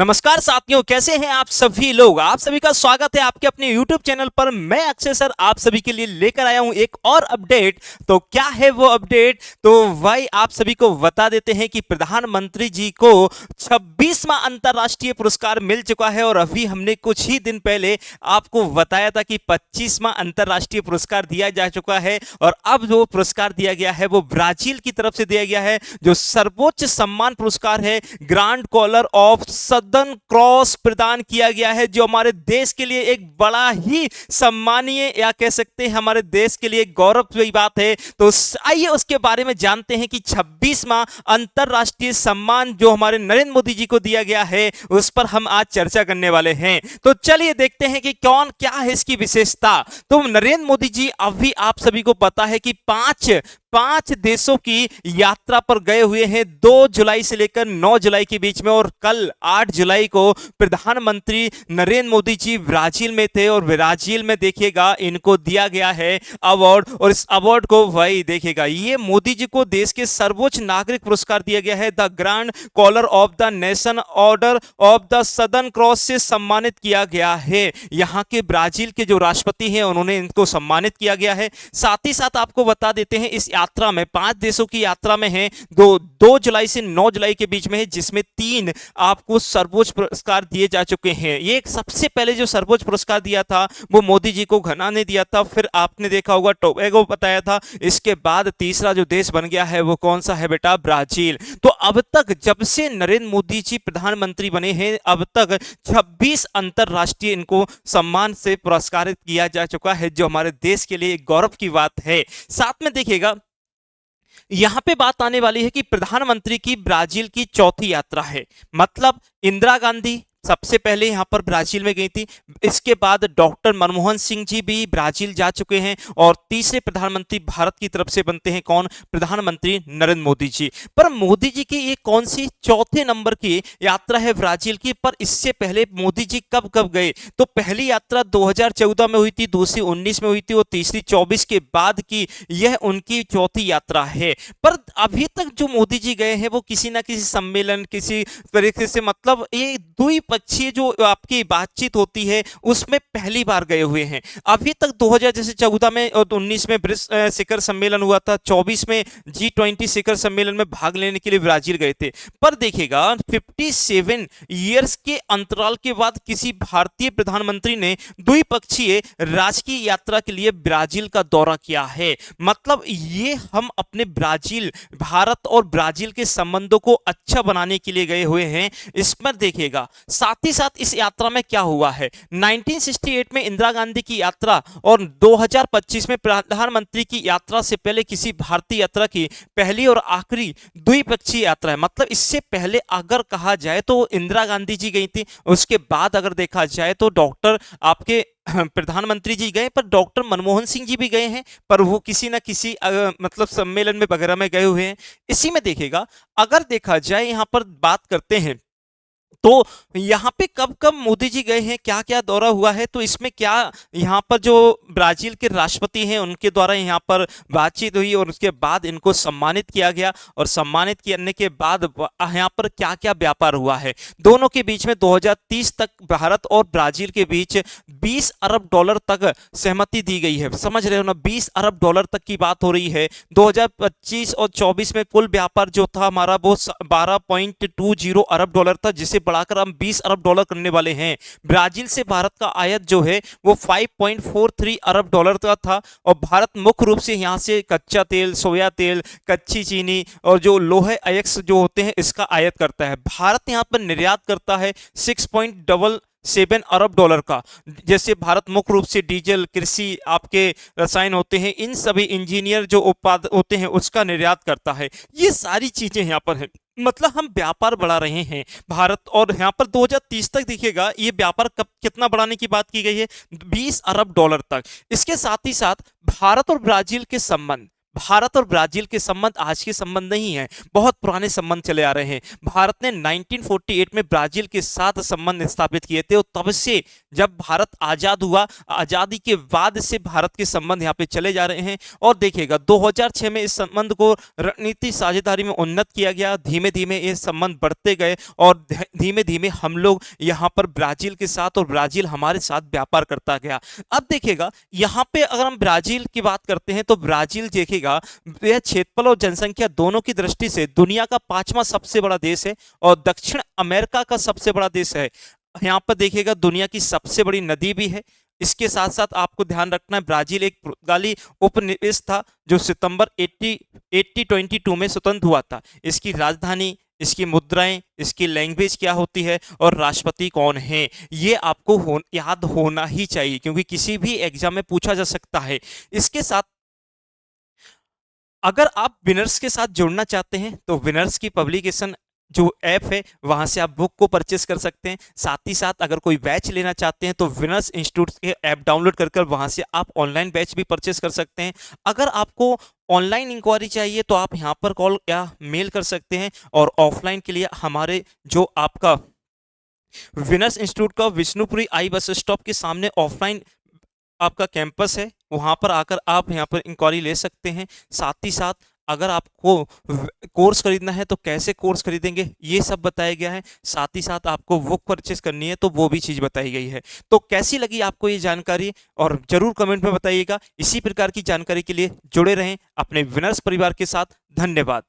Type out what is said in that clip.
नमस्कार साथियों, कैसे हैं आप सभी लोग। आप सभी का स्वागत है आपके अपने YouTube चैनल पर। मैं अक्षय सर आप सभी के लिए लेकर आया हूं एक और अपडेट। तो क्या है वो अपडेट, तो भाई आप सभी को बता देते हैं कि प्रधानमंत्री जी को 26वां अंतरराष्ट्रीय पुरस्कार मिल चुका है। और अभी हमने कुछ ही दिन पहले आपको बताया था कि 25वां अंतरराष्ट्रीय पुरस्कार दिया जा चुका है। और अब जो पुरस्कार दिया गया है वो ब्राजील की तरफ से दिया गया है, जो सर्वोच्च सम्मान पुरस्कार है, Grand Collar of Southern Cross प्रदान किया गया है, जो हमारे देश के लिए एक बड़ा ही सम्मानीय या कह सकते हैं हमारे देश के लिए गौरव की बात है। तो आइए उसके बारे में जानते हैं कि 26वां अंतरराष्ट्रीय सम्मान जो हमारे नरेंद्र मोदी जी को दिया गया है उस पर हम आज चर्चा करने वाले हैं। तो चलिए देखते हैं कि कौन क्या है इसकी विशेषता। तो नरेंद्र मोदी जी अभी आप सभी को पता है कि पांच देशों की यात्रा पर गए हुए हैं 2 जुलाई से लेकर 9 जुलाई के बीच में। और कल 8 जुलाई को प्रधानमंत्री नरेंद्र मोदी जी ब्राजील में थे। और ब्राजील में देखिएगा इनको दिया गया है अवार्ड। और इस अवार्ड को भाई देखिएगा, ये मोदी जी को देश के सर्वोच्च नागरिक पुरस्कार दिया गया है, the Grand Collar of the Nation Order of the Southern Cross से सम्मानित किया गया है। यहाँ के ब्राजील के जो राष्ट्रपति हैं उन्होंने इनको सम्मानित किया गया है। साथ ही साथ आपको बता देते हैं इस यात्रा में 5 देशों की यात्रा में है, 2 जुलाई से 9 जुलाई के बीच में है, जिसमें 3 आपको सर्वोच्च पुरस्कार दिए जा चुके हैं। ये सबसे पहले जो सर्वोच्च पुरस्कार दिया था वो मोदी जी को घना ने दिया था, फिर आपने देखा होगा टोबैगो बताया था। इसके बाद तीसरा जो देश बन गया है वो कौन सा है बेटा, ब्राजील। तो अब तक जब से नरेंद्र मोदी जी प्रधानमंत्री बने हैं अब तक 26 अंतरराष्ट्रीय इनको सम्मान से पुरस्कारित किया जा चुका है, जो हमारे देश के लिए गौरव की बात है। साथ में देखिएगा यहां पे बात आने वाली है कि प्रधानमंत्री की ब्राजील की चौथी यात्रा है। मतलब इंदिरा गांधी सबसे पहले यहां पर ब्राजील में गई थी, इसके बाद डॉक्टर मनमोहन सिंह जी भी ब्राजील जा चुके हैं। और तीसरे प्रधानमंत्री भारत की तरफ से बनते हैं कौन, प्रधानमंत्री नरेंद्र मोदी जी। पर मोदी जी की ये कौन सी चौथे नंबर की यात्रा है ब्राजील की। पर इससे पहले मोदी जी कब कब गए, तो पहली यात्रा 2014 में हुई थी, दूसरी 19 में हुई थी और तीसरी 24 के बाद की यह उनकी चौथी यात्रा है। पर अभी तक जो मोदी जी गए हैं वो किसी ना किसी सम्मेलन, किसी तरीके से मतलब ये द्विपक्षीय जो आपकी बातचीत होती है उसमें पहली बार गए हुए हैं। अभी तक 2000 जैसे 14 में और 19 में ब्रिक्स शिखर सम्मेलन हुआ था, 24 में G20 शिखर सम्मेलन में भाग लेने के लिए ब्राजील गए थे। पर देखिएगा 57 ईयर्स के अंतराल के बाद किसी भारतीय प्रधानमंत्री ने द्विपक्षीय राजकीय यात्रा के लिए ब्राजील का दौरा किया है। मतलब ये हम अपने ब्राजील, भारत और ब्राजील के संबंधों को अच्छा बनाने के लिए गए हुए हैं। इस पर देखिएगा साथ ही साथ इस यात्रा में क्या हुआ है, 1968 में इंदिरा गांधी की यात्रा और 2025 में प्रधानमंत्री की यात्रा से पहले किसी भारतीय यात्रा की पहली और आखिरी द्विपक्षीय यात्रा है। मतलब इससे पहले अगर कहा जाए तो इंदिरा गांधी जी गई थी, उसके बाद अगर देखा जाए तो डॉक्टर आपके प्रधानमंत्री जी गए, पर डॉक्टर मनमोहन सिंह जी भी गए हैं, पर वो किसी ना किसी मतलब सम्मेलन में वगैरह में गए हुए हैं। इसी में देखेगा अगर देखा जाए यहां पर बात करते हैं तो यहाँ पे कब कब मोदी जी गए हैं, क्या क्या दौरा हुआ है, तो इसमें क्या यहाँ पर जो ब्राजील के राष्ट्रपति हैं उनके द्वारा यहाँ पर बातचीत हुई और उसके बाद इनको सम्मानित किया गया। और सम्मानित करने के बाद यहाँ पर क्या क्या व्यापार हुआ है दोनों के बीच में, 2030 तक भारत और ब्राजील के बीच 20 अरब डॉलर तक सहमति दी गई है। समझ रहे हो ना, 20 अरब डॉलर तक की बात हो रही है। 2025 और 24 में कुल व्यापार जो था हमारा वो 12.20 अरब डॉलर था, जिसे बढ़ाकर हम 20 अरब डॉलर करने वाले हैं। ब्राजील से भारत का आयात जो है वो 5.43 अरब डॉलर का था। और भारत मुख्य रूप से यहां से कच्चा तेल, सोया तेल, कच्ची चीनी और जो लोहे अयस्क जो होते हैं इसका आयात करता है। भारत यहां पर निर्यात करता है 6.77 अरब डॉलर का। जैसे भारत मुख्य रूप से डीजल, कृषि, आपके रसायन होते हैं, इन सभी इंजीनियर जो उत्पाद होते हैं उसका निर्यात करता है। ये सारी चीजें यहाँ पर हैं। मतलब हम व्यापार बढ़ा रहे हैं भारत। और यहाँ पर 2030 तक देखिएगा ये व्यापार कब कितना बढ़ाने की बात की गई है, 20 अरब डॉलर तक। इसके साथ ही साथ भारत और ब्राजील के संबंध भारत और ब्राजील के संबंध आज के संबंध नहीं है, बहुत पुराने संबंध चले आ रहे हैं। भारत ने 1948 में ब्राजील के साथ संबंध स्थापित किए थे और तब से जब भारत आजाद हुआ, आजादी के बाद से भारत के संबंध यहाँ पे चले जा रहे हैं। और देखिएगा 2006 में इस संबंध को रणनीति साझेदारी में उन्नत किया गया, धीमे धीमे ये संबंध बढ़ते गए और धीमे धीमे हम लोग यहाँ पर ब्राजील के साथ और ब्राजील हमारे साथ व्यापार करता गया। अब देखिएगा यहाँ पे अगर हम ब्राजील की बात करते हैं तो ब्राजील देखिएगा यह क्षेत्रफल और जनसंख्या दोनों की दृष्टि से दुनिया का 5वां सबसे बड़ा देश है और दक्षिण अमेरिका का सबसे बड़ा देश है। यहाँ पर देखिएगा दुनिया की सबसे बड़ी नदी भी है। इसके साथ साथ आपको ध्यान रखना है ब्राजील एक पुर्तगाली उपनिवेश था जो सितंबर 1822 में स्वतंत्र हुआ था। इसकी राजधानी, इसकी मुद्राएं, इसकी लैंग्वेज क्या होती है और राष्ट्रपति कौन है, ये आपको याद होना ही चाहिए क्योंकि किसी भी एग्जाम में पूछा जा सकता है। इसके साथ अगर आप विनर्स के साथ जुड़ना चाहते हैं तो विनर्स की पब्लिकेशन जो ऐप है वहां से आप बुक को परचेस कर सकते हैं। साथ ही साथ अगर कोई बैच लेना चाहते हैं तो विनर्स इंस्टीट्यूट के ऐप डाउनलोड कर वहां से आप ऑनलाइन बैच भी परचेस कर सकते हैं। अगर आपको ऑनलाइन इंक्वायरी चाहिए तो आप यहाँ पर कॉल या मेल कर सकते हैं और ऑफलाइन के लिए हमारे जो आपका विनर्स इंस्टीट्यूट का विष्णुपुरी आई बस स्टॉप के सामने ऑफलाइन आपका कैंपस है, वहां पर आकर आप यहाँ पर इंक्वायरी ले सकते हैं। साथ ही साथ अगर आपको कोर्स खरीदना है तो कैसे कोर्स खरीदेंगे ये सब बताया गया है। साथ ही साथ आपको बुक परचेस करनी है तो वो भी चीज़ बताई गई है। तो कैसी लगी आपको ये जानकारी और जरूर कमेंट में बताइएगा। इसी प्रकार की जानकारी के लिए जुड़े रहें अपने विनर्स परिवार के साथ। धन्यवाद।